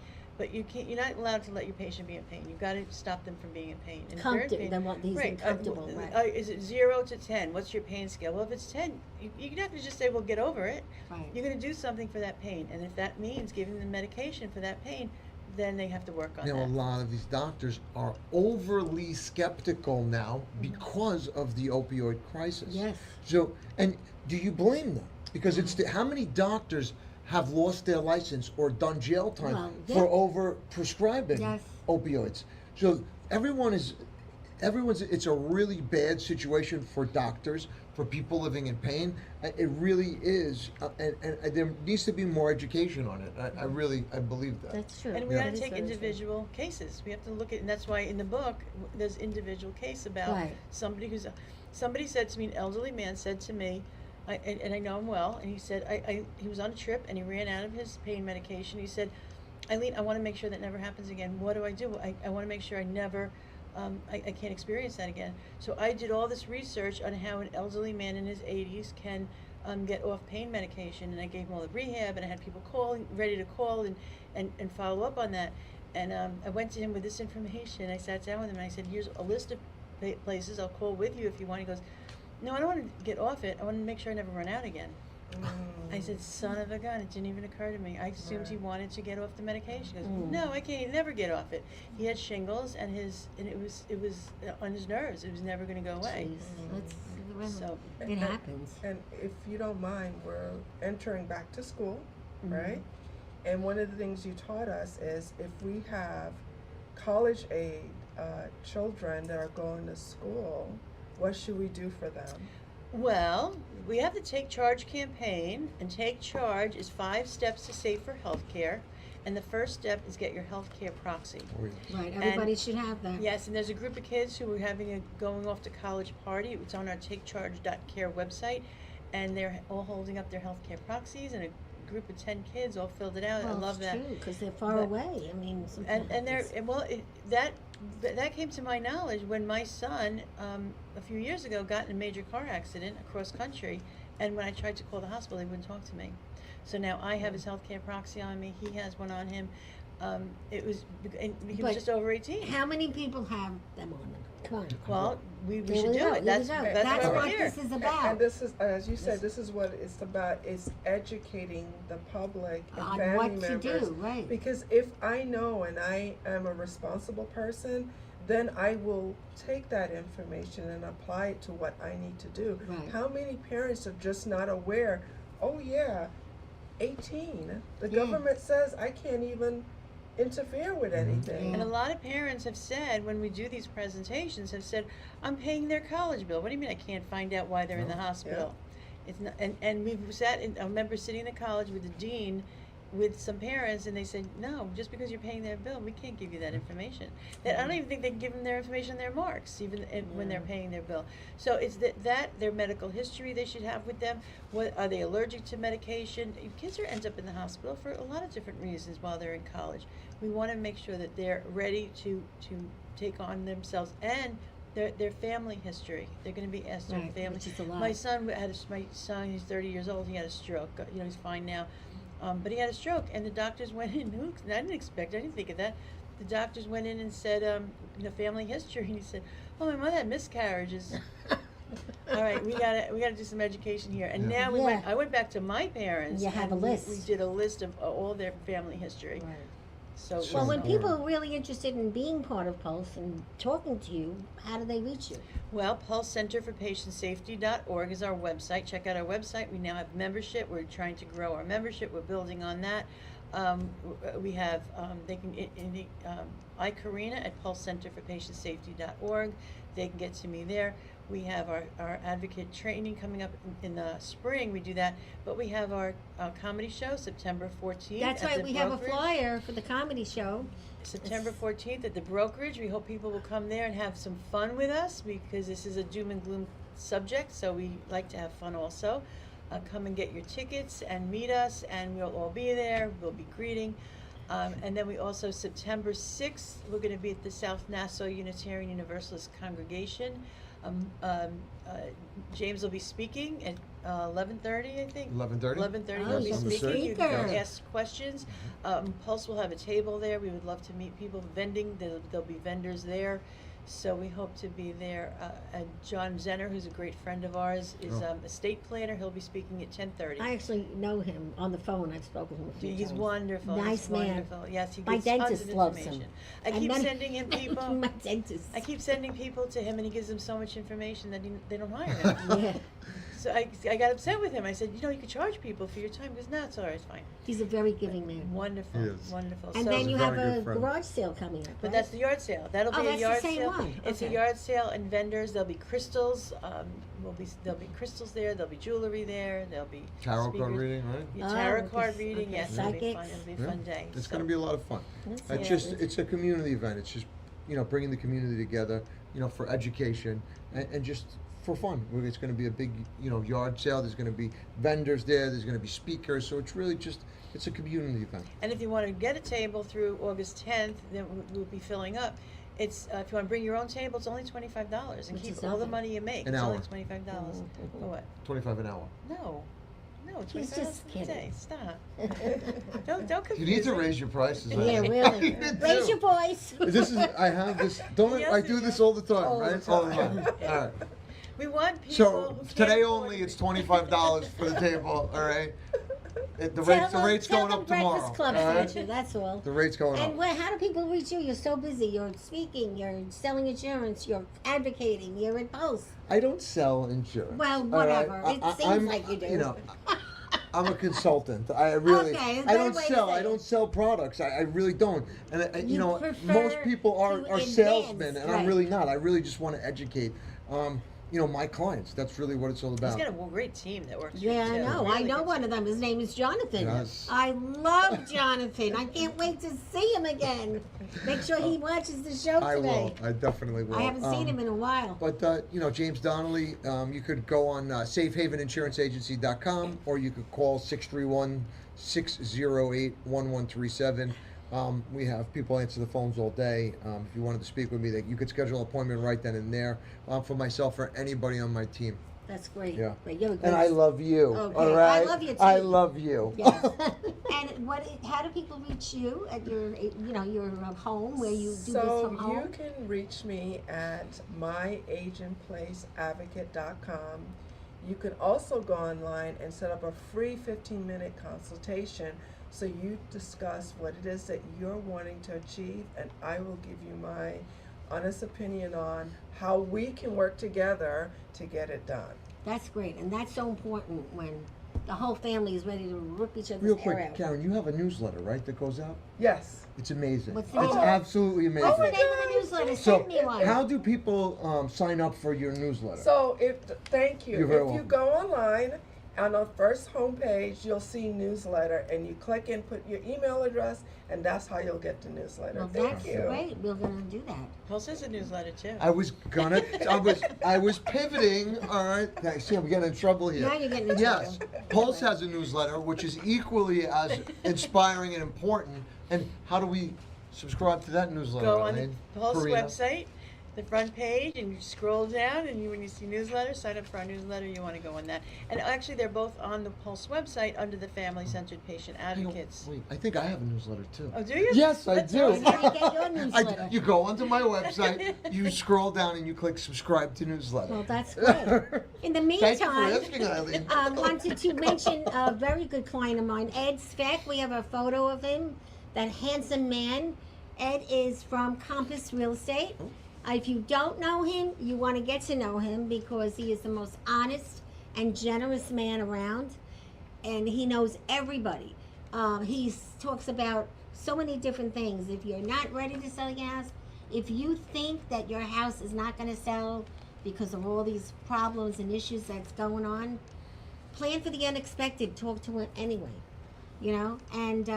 you can't. You're not allowed to let your patient be in pain. You've got to stop them from being in pain. And if they're in Comfortable. pain- They want these right, uncomfortable. Right. Is it 0 to 10? What's your pain scale? Well, if it's 10, you're not going to just say, "Well, get over it." Right. You're going to do something for that pain, and if that means giving them medication for that pain, then they have to work on Now, a that. lot of these doctors are overly skeptical now because of the opioid crisis. Yes. So, and do you blame them? Because it's how many doctors have lost their license or done jail time Well, yeah. for over prescribing Yes. opioids? So everyone's, it's a really bad situation for doctors, for people living in pain. It really is, and there needs to be more education on it. I believe that. That's true. And we Yeah. gotta That is take very true. individual cases. We have to look at, and that's why in the book, there's individual case about Right. somebody said to me, an elderly man said to me, and I know him well, and he said, he was on a trip and he ran out of his pain medication. He said, Eileen, I wanna make sure that never happens again. What do? I wanna make sure I never, I can't experience that again. So I did all this research on how an elderly man in his 80s can get off pain medication, and I gave him all the rehab, and I had people ready to call and follow up on that. And I went to him with this information. I sat down with him and I said, here's a list of places I'll call with you if you want. He goes, no, I don't want to get off it. I want to make sure I never run out again. I said, son of a gun, it didn't even occur to me. I assumed he Right. wanted to get off the medication. He goes, no, I can't never get off it. He had shingles, and it was on his nerves. It was never going to go away. Jeez, that's So it happens. And if you don't mind, we're entering back to school, Mhm. right? And one of the things you taught us is if we have college age children that are going to school, what should we do for them? well, we have the Take Charge campaign, and Take Charge is 5 steps to safer healthcare. And the first step is get your healthcare proxy. Oh, yes. Right, everybody should have that. Yes, and there's a group of kids who are having a going off to college party. It's on our TakeCharge.care website, and they're all holding up their healthcare proxies, and a group of 10 kids all filled it out. I Well, love it's that. true, because they're far But- away. I mean, sometimes And they're it's- and well that came to my knowledge when my son a few years ago got in a major car accident across country, and when I tried to call the hospital, they wouldn't talk to me. So now I have his healthcare proxy on me. He has one on him. He was But just over 18. How many people have them on them? Come on. Well, we There should we do go, it. there we That's go. that's That's why what we're here. this is And about. this is, as you said, this is what it's about, is educating the public and On family what to members. do, right. Because if I know and I am a responsible person, then I will take that information and apply it to what I need to do. Right. How many parents are just not aware, oh yeah, 18, the Yeah. government says I can't even interfere with anything. And a lot of parents have said, when we do these presentations, have said, I'm paying their college bill. What do you mean I can't find out why they're in the hospital? It's not, and we've sat in, I remember sitting in the college with the dean with some parents, and they said, no, just because you're paying their bill, we can't give you that information. I don't even think they can give them their information, their marks, even when they're paying their bill. So it's that their medical history they should have with them. What, are they allergic to medication? Kids end up in the hospital for a lot of different reasons while they're in college. We want to make sure that they're ready to take on themselves and their family history. They're going to be asked their Right, family. which is a lot. My son, he's 30 years old. He had a stroke. He's fine now. But he had a stroke, and the doctors went in. I didn't think of that. The doctors went in and said, family history. And he said, "Oh, my mother had miscarriages." All right, we gotta do some education here. And Yeah. now Yeah. I went back to my parents. You have and a list. We did a list of all their family history. Right. So So- Well, when Or- people are really interested in being part of Pulse and talking to you, how do they reach you? Well, Pulse Center for Patient Safety.org is our website. Check out our website. We now have membership. We're trying to grow our membership. We're building on that. We have, they can, iCarina at Pulse Center for Patient Safety.org. They can get to me there. We have our advocate training coming up in the spring. We do that. But we have our comedy show, September 14th. That's at right, the we have a Brokerage. flyer for the comedy show. September 14th at the Brokerage. We hope people will come there and have some fun with us, because this is a doom and gloom subject, so we like to have fun also. Come and get your tickets and meet us, and we'll all be there. We'll be greeting. And then we also, September 6th, we're going to be at the South Nassau Unitarian Universalist Congregation. James will be speaking at 11:30, I think. 11:30? 11:30, Oh, he'll be he's a speaking. You can speaker. ask questions. Pulse will have a table there. We would love to meet people vending. There'll be vendors there. So we hope to be there. And John Zenner, who's a great friend of ours, is Oh. estate planner. He'll be speaking at 10:30. I actually know him on the phone. I've spoken to him a few He's times. wonderful. Nice He's man. wonderful. Yes, he My gives tons dentist of loves him. information. I And keep then- sending him people. My dentist. I keep sending people to him, and he gives them so much information that they don't hire him. Yeah. So I got upset with him. I said, you could charge people for your time. He goes, no, it's all right, it's fine. He's a very giving man. Wonderful, He is. wonderful. And So- then He's you a have very a good friend. garage sale coming up, But right? that's the yard sale. That'll Oh, be a that's the yard same sale. one. It's a Okay. yard sale and vendors. There'll be crystals. There'll be crystals there. There'll be jewelry there. There'll be Tarot card speakers. reading, right? Yeah, Oh, tarot okay. card reading. Okay. Yes, it'll be fun. Psychics. It'll be a fun day. It's So- going to be a lot of fun. That's It's it. just, it's a community event. It's just, bringing the community together, for education and just for fun. It's going to be a big, yard sale. There's going to be vendors there. There's going to be speakers. So it's really just, it's a community event. And if you want to get a table through August 10th, then we'll be filling up. It's if you want to bring your own table, it's only $25 and Which keep is all the nothing. money you make. An it's hour. only $25. For what? 25 an hour. No, it's He's $25 just a kidding. day. Stop. Don't confuse You need to me. raise your prices. Yeah, I think. really. You do. Raise your voice. I have this, don't Yes, I do yes. this all the time, All the right? time. All the time. All right. We want people So who can't today afford only, it. it's $25 for the table, all right? The Tell rate's them- going tell up them tomorrow, Breakfast Club all sent right? you, that's all. The rate's going And up. how do people reach you? You're so busy. You're speaking, you're selling insurance, you're advocating, you're in posts. I don't sell insurance. Well, all right? whatever. It seems I'm- like you do. I'm a consultant. I really, Okay, I don't good way to sell. say I it. don't sell products. I really don't. And You prefer most people are to advance, salesmen, and I'm right. really not. I really just want to educate, my clients. That's really what it's all He's about. got a great team that works. Yeah, for I him, too. know. I Really know good one team. of them. His name is Jonathan. Yes. I love Jonathan. I can't wait to see him again. Make sure he watches the show I today. will. I definitely will. I haven't seen him in a while. But, James Donnelly, you could go on safehaveninsuranceagency.com or you could call 631-608-1137. We have people answer the phones all day. If you wanted to speak with me, you could schedule an appointment right then and there for myself or anybody on my team. That's great. Yeah. Great. You're a And I good- love you. Okay. All right? I love you, too. I love you. Yes. And how do people reach you at your home where you do this So from home? you can reach me at myagentplaceadvocate.com. You can also go online and set up a free 15-minute consultation so you discuss what it is that you're wanting to achieve, and I will give you my honest opinion on how we can work together to get it done. That's great, and that's so important when the whole family is ready to rip each other's Real hair quick, out. Karen, you have a newsletter, right, that goes out? Yes. It's amazing. What's It's the name? absolutely amazing. What's the name of the newsletter? So, Send me one. how do people sign up for your newsletter? So thank you. You're very If you welcome. go online, on the first homepage, you'll see newsletter, and you click and put your email address, and that's how you'll get the newsletter. Well, Thank that's you. great. We're gonna do that. Pulse has a newsletter too. I was pivoting. All right. I see, I'm getting in trouble here. Now you're getting in Yes, trouble. Pulse has a newsletter, which is equally as inspiring and important. And how do we subscribe to that newsletter? Go on the Eileen? Pulse Karina? website, the front page, and you scroll down, and when you see newsletter, sign up for our newsletter. You want to go on that. And actually, they're both on the Pulse website under the Family-Centered Patient Hang on, Advocates. wait, I think I have a newsletter too. Oh, do you? Yes, I That's do. And how do you get your I, newsletter? you go onto my website, you scroll down, and you click subscribe to newsletter. Well, that's great. In the Thank you for meantime, asking, Eileen. wanted to mention a very good client of mine, Ed Speck. We have a photo of him, that handsome man. Ed is from Compass Real Estate. If you don't know him, you want to get to know him because he is the most honest and generous man around, and he knows everybody. He talks about so many different things. If you're not ready to sell your house, if you think that your house is not going to sell because of all these problems and issues that's going on, plan for the unexpected. Talk to him anyway, and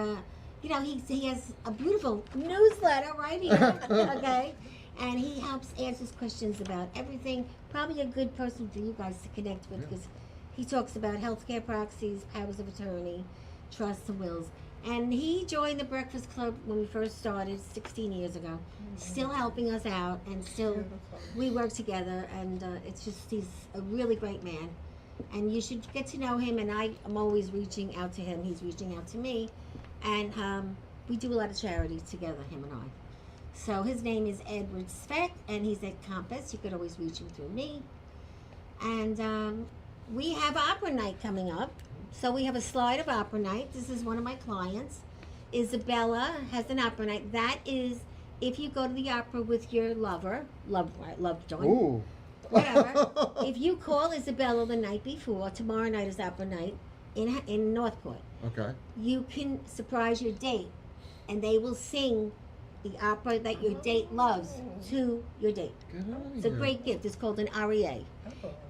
he has a beautiful newsletter right here. Okay. And he helps answers questions about everything. Probably a good person for you guys to connect with because he talks about healthcare proxies, powers of attorney, trusts and wills. And he joined the Breakfast Club when we first started 16 years ago. Still helping us out, and still we work together. And it's just he's a really great man. And you should get to know him. And I am always reaching out to him. He's reaching out to me, and we do a lot of charities together, him and I. So his name is Edward Speck, and he's at Compass. You could always reach him through me. And we have opera night coming up. So we have a slide of opera night. This is one of my clients. Isabella has an opera night. That is if you go to the opera with your loved one. Ooh. whatever. If you call Isabella the night before, tomorrow night is opera night in Northport. Okay. You can surprise your date, and they will sing the opera that your date loves to your date. Get out of It's a here. great gift. It's called an REA,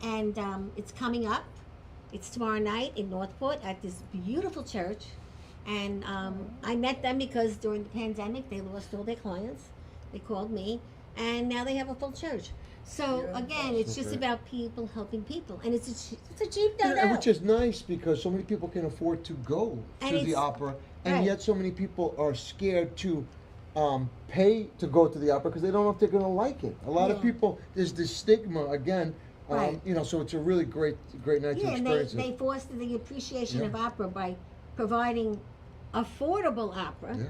and it's coming up. It's tomorrow night in Northport at this beautiful church, and I met them because during the pandemic they lost all their clients. They called me, and now they have a full church. So Yeah. again, it's So just great. about people helping people, and it's a cheap night Yeah, out. which is nice because so many people can afford to go And to the it's- opera, and right. yet so many people are scared to pay to go to the opera because they don't know if they're going to like it. A lot of Yeah. people, there's this stigma again. Right. You know, so it's a really great night to Yeah, and experience they it. foster the appreciation Yeah. of opera by providing affordable opera Yeah.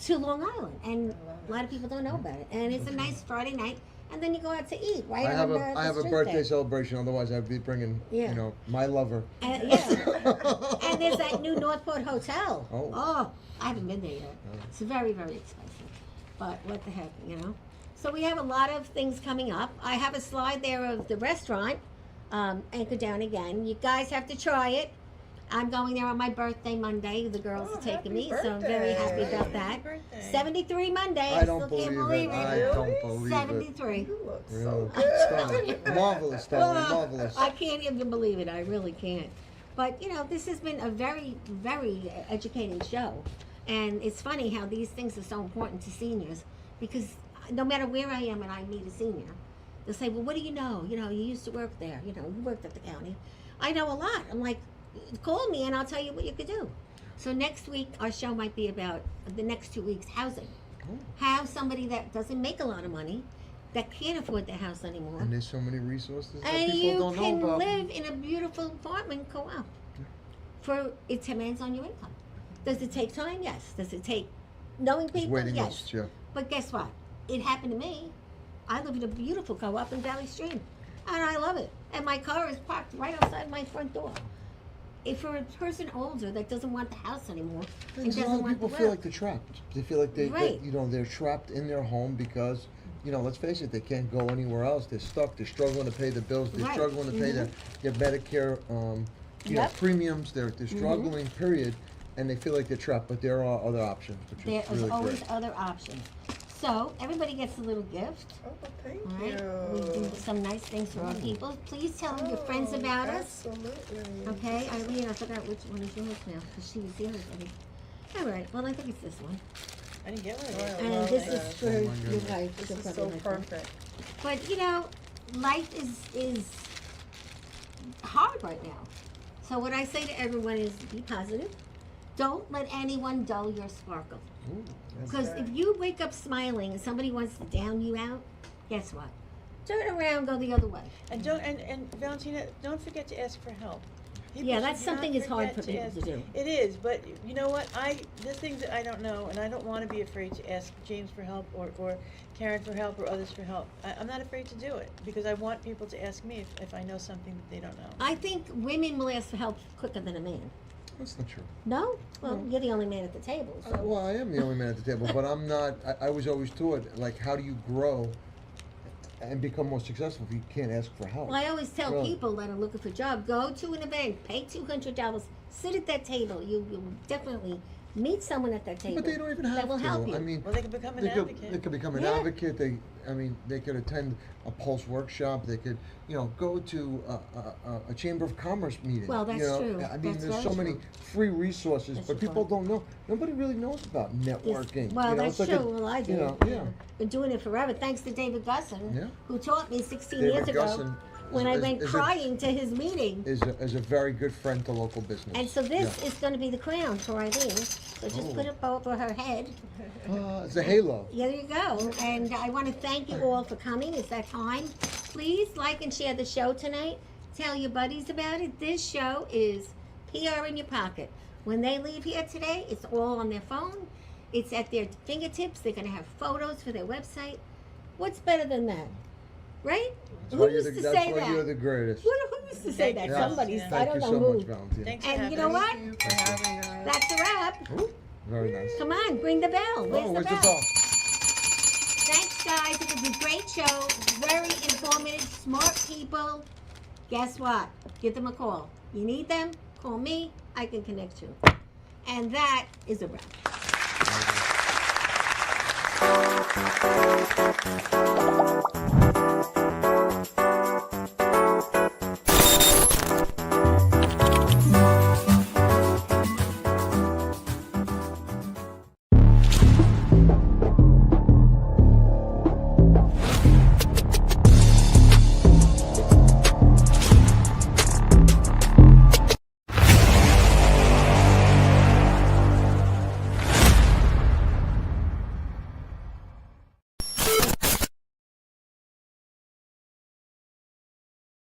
to Long Island, and I love a lot of people don't know about it. And it's a nice Friday night, and then you go out to eat right I have on a the I have a street birthday there. celebration. Otherwise, I'd be bringing Yeah. you know my lover. And, yeah. And there's that new Northport Hotel. Oh. I haven't been there yet. Oh. It's very, very expensive. But what the heck, you know? So we have a lot of things coming up. I have a slide there of the restaurant, Anchor Down Again. You guys have to try it. I'm going there on my birthday Monday. The girls Oh, are taking happy me, so I'm very happy birthday. about that. Happy birthday. 73 Monday. I don't still can't believe believe it. it. I Really? don't believe 73. You look it. so Really. good. Stunning. Marvelous, darling. Oh, Marvelous. I can't even believe it. I really can't. But, you know, this has been a very, very educating show. And it's funny how these things are so important to seniors because no matter where I am and I meet a senior, they'll say, well, what do you know? You know, you used to work there. You know, you worked at the county. I know a lot. I'm like, call me and I'll tell you what you could do. So next week, our show might be about the next 2 weeks, housing. Oh. How somebody that doesn't make a lot of money, that can't afford their house anymore, And there's so many resources that and people you don't can know about. live in a beautiful apartment co-op for it demands on your income. Does it take time? Yes. Does it take knowing There's people? waiting Yes. lists, yeah. But guess what? It happened to me. I live in a beautiful co-op in Valley Stream, and I love it. And my car is parked right outside my front door. If for a person older that doesn't want the house anymore, and Because a lot doesn't of want people the feel work, like they're trapped. They feel like Right. you know, they're trapped in their home because, you know, let's face it, they can't go anywhere else. They're stuck. They're struggling to pay the bills. They're Right. struggling to pay their Medicare, you know, Yep. premiums. They're struggling, period. And they feel like they're trapped. But there are other options, which there is is really always great. other options. So everybody gets a little gift. Oh, thank All right, we you. do some nice things for our people. Please tell your friends about us. Absolutely. Okay, Eileen, I forgot which one is yours now because she was here already. All right, well I think it's this one, I didn't get one of Oh, these. I and love this that. is for Oh, my your goodness. wife. This You'll is probably so like that. perfect. But you know, life is hard right now. So what I say to everyone is be positive. Don't let anyone dull your sparkle. Ooh, that's Because right. if you wake up smiling and somebody wants to down you out, guess what? Turn around, go the other way. And and Valentina, don't forget to ask for help. People Yeah, should that's something not is hard forget for people ask- to do. It is, but you know what? The things that I don't know, and I don't want to be afraid to ask James for help or Karen for help or others for help. I'm not afraid to do it because I want people to ask me if I know something that they don't know. I think women will ask for help quicker than a man. That's not true. No? Well, you're the only man at the table, so. Well, I am the only man at the table, but I'm not. I was always taught, like, how do you grow and become more successful if you can't ask for help? Well, I always tell Really? people that are looking for a job, go to an event, pay $200, sit at that table. You'll definitely meet someone at that table. But they don't even have that will to. help you. I mean, Well, they can become an they could, advocate. they could become an Yeah. advocate. They could attend a Pulse workshop. They could, you know, go to a Chamber of Commerce meeting. Well, that's you know? true. I mean, That's there's very so many true. free resources, That's but true. people don't know. Nobody really knows about This- networking. well, you know? that's It's like true. Well, I do. You know, yeah. Been doing it forever, thanks to David Gusson, Yeah. who taught me 16 David years ago Gusson when I is- went is a- crying to his meeting. Is a very good friend to local business. And so this Yeah. is going to be the crown for Eileen. So just Oh. put it over her head. It's a halo. There you go. And I want to thank you all for coming. It's that time. Please like and share the show tonight. Tell your buddies about it. This show is PR in your pocket. When they leave here today, it's all on their phone. It's at their fingertips. They're going to have photos for their website. What's better than that? Right? That's Who why used to that's say why that? you're the greatest. Who used to say Thank that? you. Somebody, Yeah. I Thank don't you know so who. much, Valentina. Thanks for And having you know us. what? Thank you for having us. That's a wrap. Very nice. Come on, ring the bell. Where's Oh, where's the the bell? bell? Thanks guys. It was a great show. Very informative, smart people. Guess what? Give them a call. You need them? Call me. I can connect you. And that is a wrap.